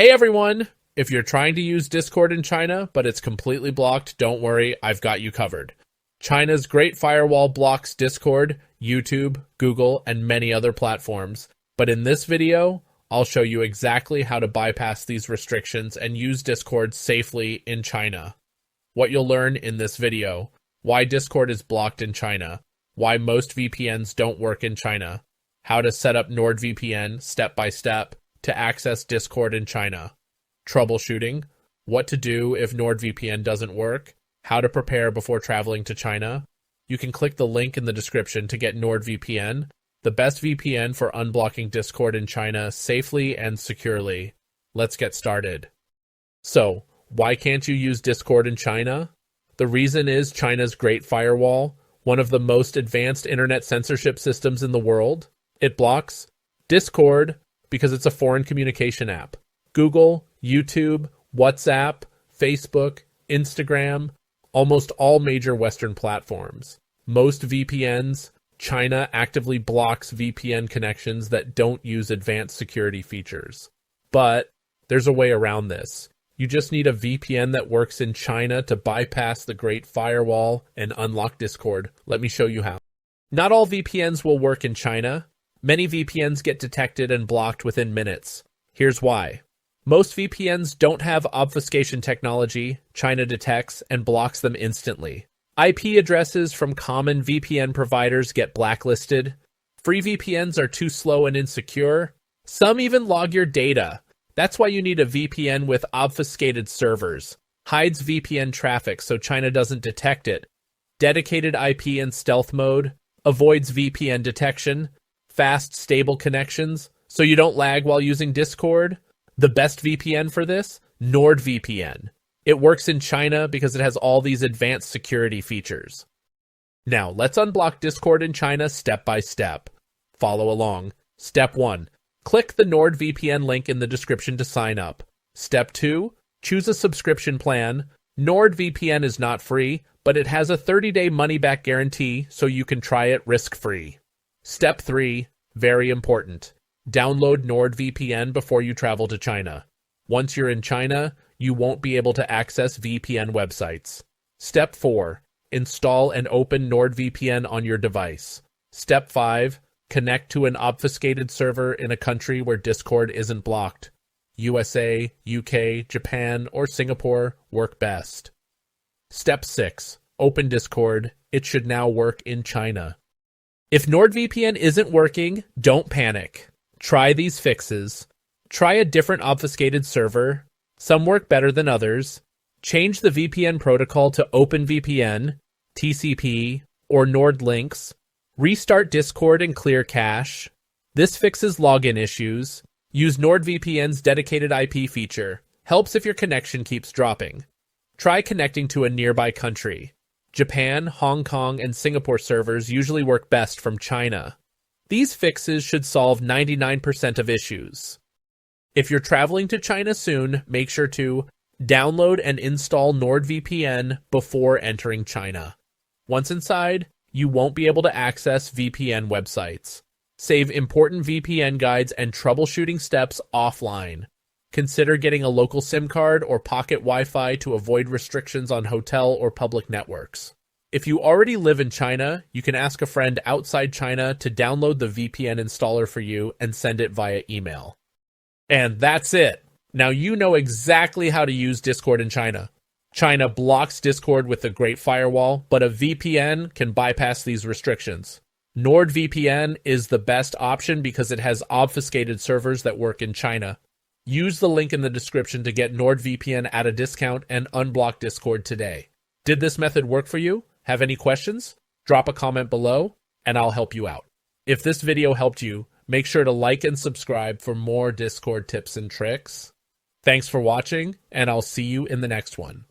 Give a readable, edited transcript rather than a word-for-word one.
Hey everyone! If you're trying to use Discord in China, but it's completely blocked, don't worry, I've got you covered. China's Great Firewall blocks Discord, YouTube, Google, and many other platforms. But in this video, I'll show you exactly how to bypass these restrictions and use Discord safely in China. What you'll learn in this video: why Discord is blocked in China, why most VPNs don't work in China, how to set up NordVPN step-by-step to access Discord in China, troubleshooting, what to do if NordVPN doesn't work, how to prepare before traveling to China. You can click the link in the description to get NordVPN, the best VPN for unblocking Discord in China safely and securely. Let's get started. So, why can't you use Discord in China? The reason is China's Great Firewall, one of the most advanced internet censorship systems in the world. It blocks Discord because it's a foreign communication app, Google, YouTube, WhatsApp, Facebook, Instagram, almost all major Western platforms. Most VPNs, China actively blocks VPN connections that don't use advanced security features. But there's a way around this. You just need a VPN that works in China to bypass the Great Firewall and unlock Discord. Let me show you how. Not all VPNs will work in China. Many VPNs get detected and blocked within minutes. Here's why. Most VPNs don't have obfuscation technology. China detects and blocks them instantly. IP addresses from common VPN providers get blacklisted. Free VPNs are too slow and insecure. Some even log your data. That's why you need a VPN with obfuscated servers. Hides VPN traffic so China doesn't detect it. Dedicated IP and stealth mode. Avoids VPN detection. Fast, stable connections so you don't lag while using Discord. The best VPN for this? NordVPN. It works in China because it has all these advanced security features. Now, let's unblock Discord in China step by step. Follow along. Step 1. Click the NordVPN link in the description to sign up. Step 2. Choose a subscription plan. NordVPN is not free, but it has a 30-day money-back guarantee so you can try it risk-free. Step 3. Very important. Download NordVPN before you travel to China. Once you're in China, you won't be able to access VPN websites. Step 4. Install and open NordVPN on your device. Step 5. Connect to an obfuscated server in a country where Discord isn't blocked. USA, UK, Japan, or Singapore work best. Step 6. Open Discord. It should now work in China. If NordVPN isn't working, don't panic. Try these fixes. Try a different obfuscated server. Some work better than others. Change the VPN protocol to OpenVPN, TCP, or NordLynx. Restart Discord and clear cache. This fixes login issues. Use NordVPN's dedicated IP feature. Helps if your connection keeps dropping. Try connecting to a nearby country. Japan, Hong Kong, and Singapore servers usually work best from China. These fixes should solve 99% of issues. If you're traveling to China soon, make sure to download and install NordVPN before entering China. Once inside, you won't be able to access VPN websites. Save important VPN guides and troubleshooting steps offline. Consider getting a local SIM card or pocket Wi-Fi to avoid restrictions on hotel or public networks. If you already live in China, you can ask a friend outside China to download the VPN installer for you and send it via email. And that's it. Now you know exactly how to use Discord in China. China blocks Discord with the Great Firewall, but a VPN can bypass these restrictions. NordVPN is the best option because it has obfuscated servers that work in China. Use the link in the description to get NordVPN at a discount and unblock Discord today. Did this method work for you? Have any questions? Drop a comment below, and I'll help you out. If this video helped you, make sure to like and subscribe for more Discord tips and tricks. Thanks for watching, and I'll see you in the next one.